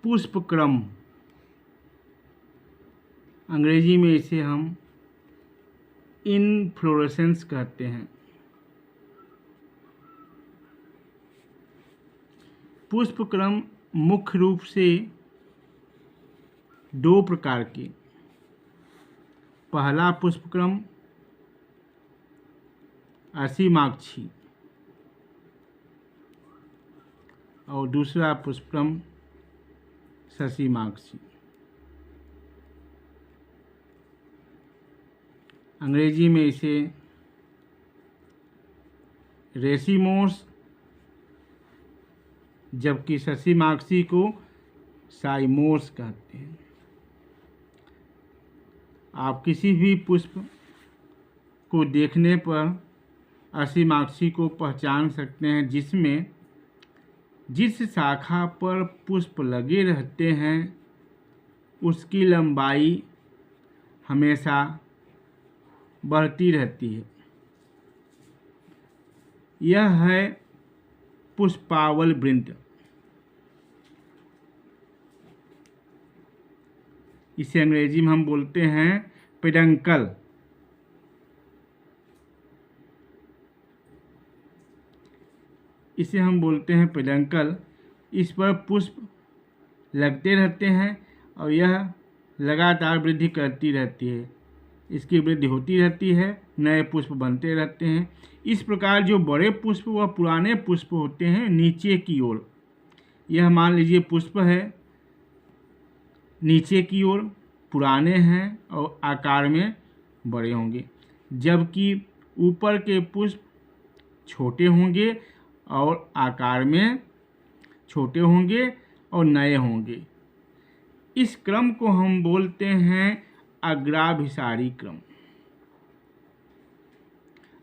पुष्प क्रम, अंग्रेजी में इसे हम इनफ्लोरेसेंस कहते हैं। पुष्प क्रम मुख्य रूप से दो प्रकार के, पहला पुष्प क्रम असीमाक्षी और दूसरा पुष्पक्रम ससीमाक्षी। अंग्रेजी में इसे रेसिमोस, जबकि ससीमाक्षी को साइमोस कहते हैं। आप किसी भी पुष्प को देखने पर असीमाक्षी को पहचान सकते हैं, जिसमें जिस शाखा पर पुष्प लगे रहते हैं उसकी लंबाई हमेशा बढ़ती रहती है। यह है पुष्पावल वृंत। इसे अंग्रेजी में हम बोलते हैं पेडंकल। इसे हम बोलते हैं पेडंकल। इस पर पुष्प लगते रहते हैं और यह लगातार वृद्धि करती रहती है। इसकी वृद्धि होती रहती है, नए पुष्प बनते रहते हैं। इस प्रकार जो बड़े पुष्प व पुराने पुष्प होते हैं नीचे की ओर, यह मान लीजिए पुष्प है, नीचे की ओर पुराने हैं और आकार में बड़े होंगे, जबकि ऊपर के पुष्प छोटे होंगे और आकार में छोटे होंगे और नए होंगे। इस क्रम को हम बोलते हैं अग्राभिसारी क्रम।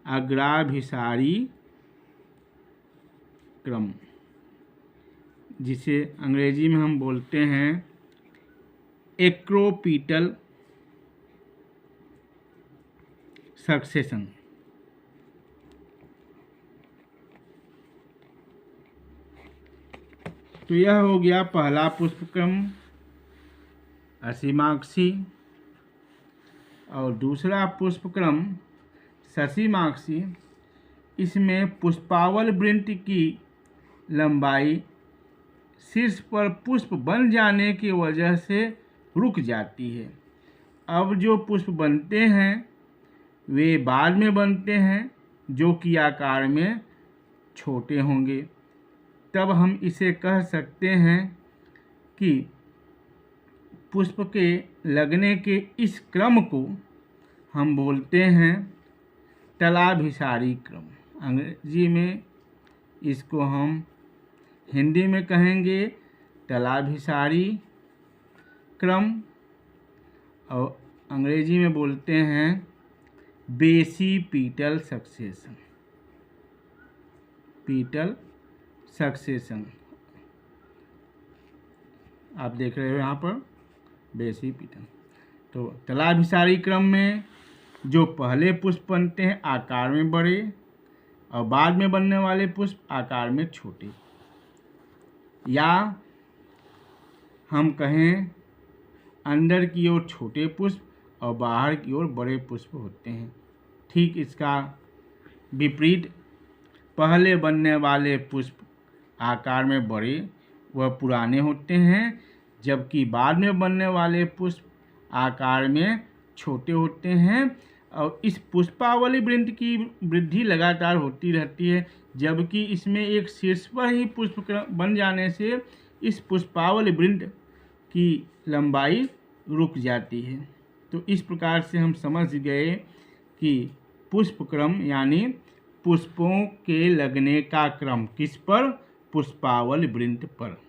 अग्राभिसारी क्रम, जिसे अंग्रेजी में हम बोलते हैं एक्रोपीटल सक्सेशन। तो यह हो गया पहला पुष्पक्रम असीमाक्षी और दूसरा पुष्पक्रम ससीमाक्षी। इसमें पुष्पावल वृंत की लंबाई शीर्ष पर पुष्प बन जाने की वजह से रुक जाती है। अब जो पुष्प बनते हैं वे बाद में बनते हैं, जो कि आकार में छोटे होंगे। तब हम इसे कह सकते हैं कि पुष्प के लगने के इस क्रम को हम बोलते हैं तलाभिसारी क्रम। अंग्रेजी में इसको हम हिंदी में कहेंगे तलाभिसारी क्रम और अंग्रेजी में बोलते हैं बेसिपीटल सक्सेशन। पीटल सक्सेशन आप देख रहे हो यहाँ पर बेसिपीटल। तो तलाभिसारी क्रम में जो पहले पुष्प बनते हैं आकार में बड़े और बाद में बनने वाले पुष्प आकार में छोटे, या हम कहें अंदर की ओर छोटे पुष्प और बाहर की ओर बड़े पुष्प होते हैं। ठीक इसका विपरीत पहले बनने वाले पुष्प आकार में बड़े व पुराने होते हैं, जबकि बाद में बनने वाले पुष्प आकार में छोटे होते हैं। और इस पुष्पावली वृंत की वृद्धि लगातार होती रहती है, जबकि इसमें एक शीर्ष पर ही पुष्प बन जाने से इस पुष्पावली वृंत की लंबाई रुक जाती है। तो इस प्रकार से हम समझ गए कि पुष्पक्रम यानी पुष्पों के लगने का क्रम किस पर, पुष्पावल वृंत पर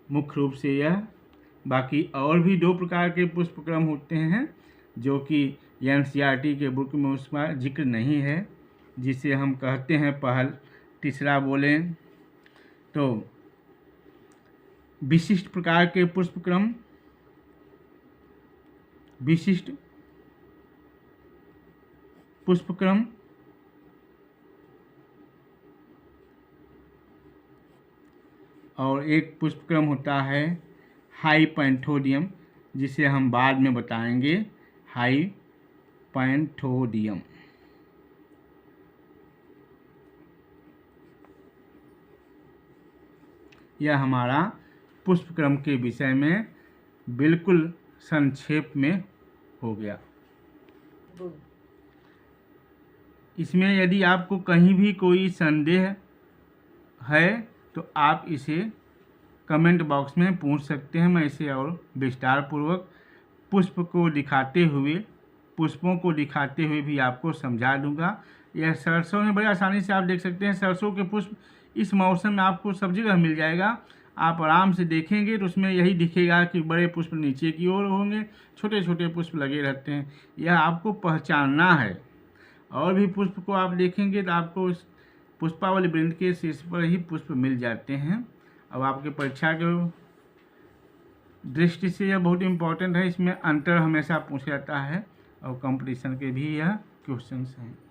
मुख्य रूप से यह। बाकी और भी दो प्रकार के पुष्पक्रम होते हैं जो कि एनसीईआरटी के बुक में उसका जिक्र नहीं है, जिसे हम कहते हैं पहल तीसरा बोलें तो विशिष्ट प्रकार के पुष्पक्रम, विशिष्ट पुष्पक्रम और एक पुष्पक्रम होता है हाइपैंथोडियम, जिसे हम बाद में बताएंगे। हाइपैंथोडियम। यह हमारा पुष्पक्रम के विषय में बिल्कुल संक्षेप में हो गया। इसमें यदि आपको कहीं भी कोई संदेह है तो आप इसे कमेंट बॉक्स में पूछ सकते हैं। मैं इसे और विस्तार पूर्वक पुष्पों को दिखाते हुए भी आपको समझा दूंगा। यह सरसों में बड़ी आसानी से आप देख सकते हैं। सरसों के पुष्प इस मौसम में आपको सब जगह मिल जाएगा। आप आराम से देखेंगे तो उसमें यही दिखेगा कि बड़े पुष्प नीचे की ओर होंगे, छोटे छोटे पुष्प लगे रहते हैं। यह आपको पहचानना है। और भी पुष्प को आप देखेंगे तो आपको इस पुष्पावली वृंद के शीर्ष पर ही पुष्प मिल जाते हैं। अब आपके परीक्षा के दृष्टि से यह बहुत इम्पोर्टेंट है। इसमें अंतर हमेशा पूछा जाता है और कंपटीशन के भी यह क्वेश्चंस हैं।